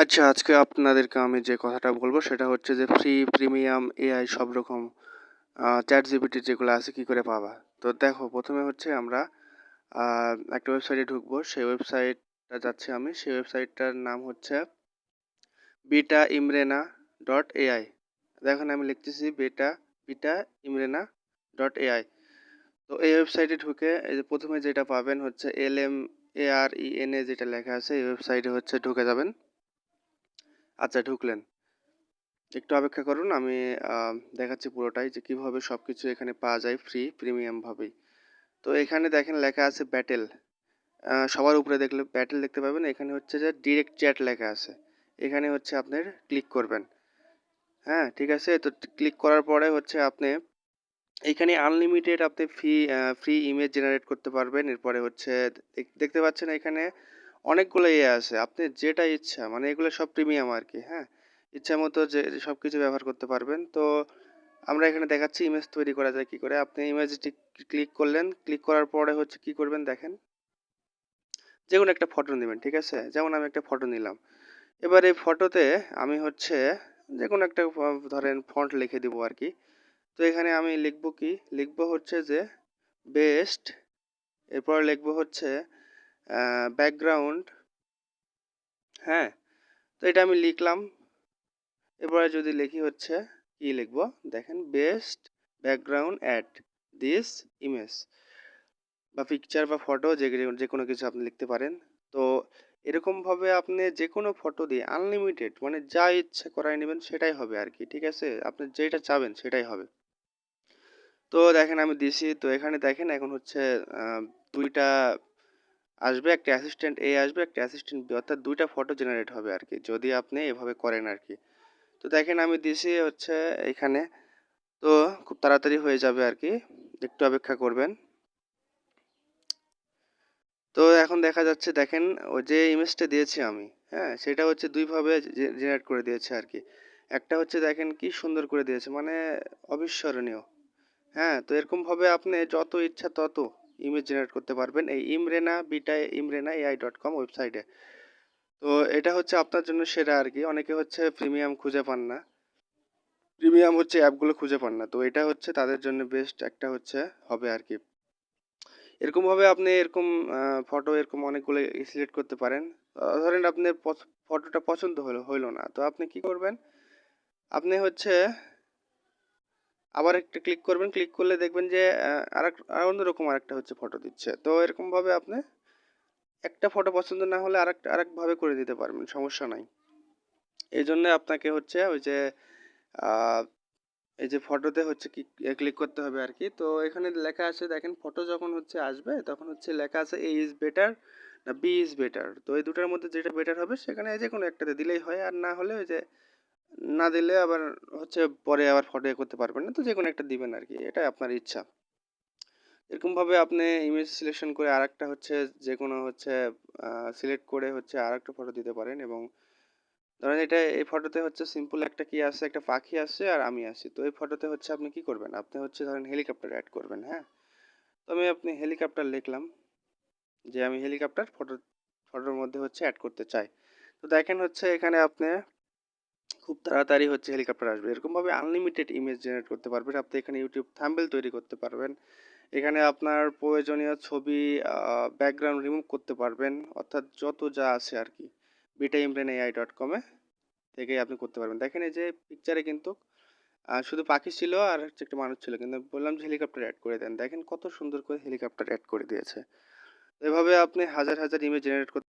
আচ্ছা, আজকে আপনাদেরকে আমি যে কথাটা বলবো সেটা হচ্ছে যে ফ্রি, প্রিমিয়াম, এআই সব রকম ChatGPT যেগুলো আছে কি করে পাবা। তো দেখো, প্রথমে হচ্ছে আমরা একটা ওয়েবসাইটে ঢুকবো। সেই ওয়েবসাইটটা যাচ্ছি আমি। সেই ওয়েবসাইটটার নাম হচ্ছে betaimrena.ai। দেখেন আমি লিখতেছি betaimrena.ai। তো এই ওয়েবসাইটে ঢুকে এই যে প্রথমে যেটা পাবেন হচ্ছে LMARENA যেটা লেখা আছে, এই ওয়েবসাইটে হচ্ছে ঢুকে যাবেন। আচ্ছা, ঢুকলেন। একটু অপেক্ষা করুন, আমি দেখাচ্ছি পুরোটাই যে কিভাবে সবকিছু এখানে পাওয়া যায় ফ্রি প্রিমিয়াম ভাবেই। তো এখানে দেখেন লেখা আছে ব্যাটেল। সবার উপরে দেখলে ব্যাটেল দেখতে পাবেন। এখানে হচ্ছে যে ডিরেক্ট চ্যাট লেখা আছে। এখানে হচ্ছে আপনার ক্লিক করবেন। হ্যাঁ, ঠিক আছে। তো ক্লিক করার পরে হচ্ছে আপনি এখানে আনলিমিটেড আপনি ফ্রি ইমেজ জেনারেট করতে পারবেন। এরপরে হচ্ছে দেখতে পাচ্ছেন এখানে অনেকগুলো ইয়ে আছে। আপনি যেটা ইচ্ছা, মানে এগুলো সব প্রিমিয়াম আর কি। হ্যাঁ, ইচ্ছা মতো যে সবকিছু ব্যবহার করতে পারবেন। তো আমরা এখানে দেখাচ্ছি ইমেজ তৈরি করা যায় কি করে। আপনি ইমেজটি ক্লিক করলেন। ক্লিক করার পরে হচ্ছে কি করবেন দেখেন, যে কোনো একটা ফটো নেবেন, ঠিক আছে। যেমন আমি একটা ফটো নিলাম। এবার এই ফটোতে আমি হচ্ছে যে কোনো একটা ধরেন ফন্ট লিখে দিব আর কি। তো এখানে আমি লিখবো কি, লিখবো হচ্ছে যে বেস্ট, এরপর লিখবো হচ্ছে ব্যাকগ্রাউন্ড। হ্যাঁ, তো এটা আমি লিখলাম। এরপরে যদি লিখি হচ্ছে কি লিখবো দেখেন, best background at this image, বা পিকচার বা ফটো যে কোনো কিছু আপনি লিখতে পারেন। তো এরকমভাবে আপনি যে কোনো ফটো দিয়ে আনলিমিটেড, মানে যা ইচ্ছা করাই নেবেন সেটাই হবে আর কি, ঠিক আছে। আপনি যেটা চাবেন সেটাই হবে। তো দেখেন আমি দিছি। তো এখানে দেখেন এখন হচ্ছে দুইটা আসবে, একটা অ্যাসিস্ট্যান্ট এ আসবে, একটা অ্যাসিস্ট্যান্ট বি, অর্থাৎ দুইটা ফটো জেনারেট হবে আর কি, যদি আপনি এভাবে করেন আর কি। তো দেখেন আমি দিছি হচ্ছে এখানে। তো খুব তাড়াতাড়ি হয়ে যাবে আর কি, একটু অপেক্ষা করবেন। তো এখন দেখা যাচ্ছে দেখেন, ওই যে ইমেজটা দিয়েছি আমি, হ্যাঁ, সেটা হচ্ছে দুইভাবে জেনারেট করে দিয়েছে আর কি। একটা হচ্ছে দেখেন কি সুন্দর করে দিয়েছে, মানে অবিস্মরণীয়। হ্যাঁ, তো এরকম ভাবে আপনি যত ইচ্ছা তত ইমেজ জেনারেট করতে পারবেন এই imrena.ai.com ওয়েবসাইটে। তো এটা হচ্ছে আপনার জন্য সেরা আর কি। অনেকে হচ্ছে প্রিমিয়াম খুঁজে পান না, প্রিমিয়াম হচ্ছে অ্যাপগুলো খুঁজে পান না, তো এটা হচ্ছে তাদের জন্য বেস্ট একটা হচ্ছে হবে আর কি। এরকম ভাবে আপনি এরকম ফটো এরকম অনেকগুলো সিলেক্ট করতে পারেন। ধরেন আপনার ফটোটা পছন্দ হইলো না, তো আপনি কি করবেন, আপনি হচ্ছে আবার একটা ক্লিক করবেন। ক্লিক করলে দেখবেন যে অন্যরকম আরেকটা হচ্ছে ফটো দিচ্ছে। তো এরকম ভাবে আপনি একটা ফটো পছন্দ না হলে আরেক ভাবে করে দিতে পারবেন, সমস্যা নাই। এই জন্য আপনাকে হচ্ছে ওই যে আহ, এই যে ফটোতে হচ্ছে কি ক্লিক করতে হবে আর কি। তো এখানে লেখা আছে দেখেন, ফটো যখন হচ্ছে আসবে তখন হচ্ছে লেখা আছে এ ইজ বেটার না বি ইজ বেটার। তো এই দুটার মধ্যে যেটা বেটার হবে সেখানে যে কোনো একটাতে দিলেই হয়, আর না হলে ওই যে না দিলে আবার হচ্ছে পরে আবার ফটো করতে পারবেন না। তো যে কোনো একটা দিবেন আর কি, এটা আপনার ইচ্ছা। এরকম ভাবে আপনি ইমেজ সিলেকশন করে আরেকটা হচ্ছে যে কোনো হচ্ছে সিলেক্ট করে হচ্ছে আরেকটা ফটো দিতে পারেন। এবং ধরেন এটা এই ফটোতে হচ্ছে সিম্পল একটা কি আছে, একটা পাখি আছে আর আমি আছি। তো এই ফটোতে হচ্ছে আপনি কি করবেন, আপনি হচ্ছে ধরেন হেলিকপ্টার অ্যাড করবেন। হ্যাঁ, তো আপনি হেলিকপ্টার লিখলাম, যে আমি হেলিকপ্টার ফটোর মধ্যে হচ্ছে অ্যাড করতে চাই। তো দেখেন হচ্ছে এখানে আপনি খুব তাড়াতাড়ি হচ্ছে হেলিকপ্টার আসবে। এরকম ভাবে আনলিমিটেড ইমেজ জেনারেট করতে পারবেন। আপনি এখানে ইউটিউব থাম্বনেল তৈরি করতে পারবেন। এখানে আপনার প্রয়োজনীয় ছবি ব্যাকগ্রাউন্ড রিমুভ করতে পারবেন, অর্থাৎ যত যা আছে আর কি betaimrena.ai.com এ থেকেই আপনি করতে পারবেন। দেখেন এই যে পিকচারে কিন্তু শুধু পাখি ছিল আর হচ্ছে একটা মানুষ ছিল, কিন্তু বললাম যে হেলিকপ্টার অ্যাড করে দেন, দেখেন কত সুন্দর করে হেলিকপ্টার অ্যাড করে দিয়েছে। এভাবে আপনি হাজার হাজার ইমেজ জেনারেট করতে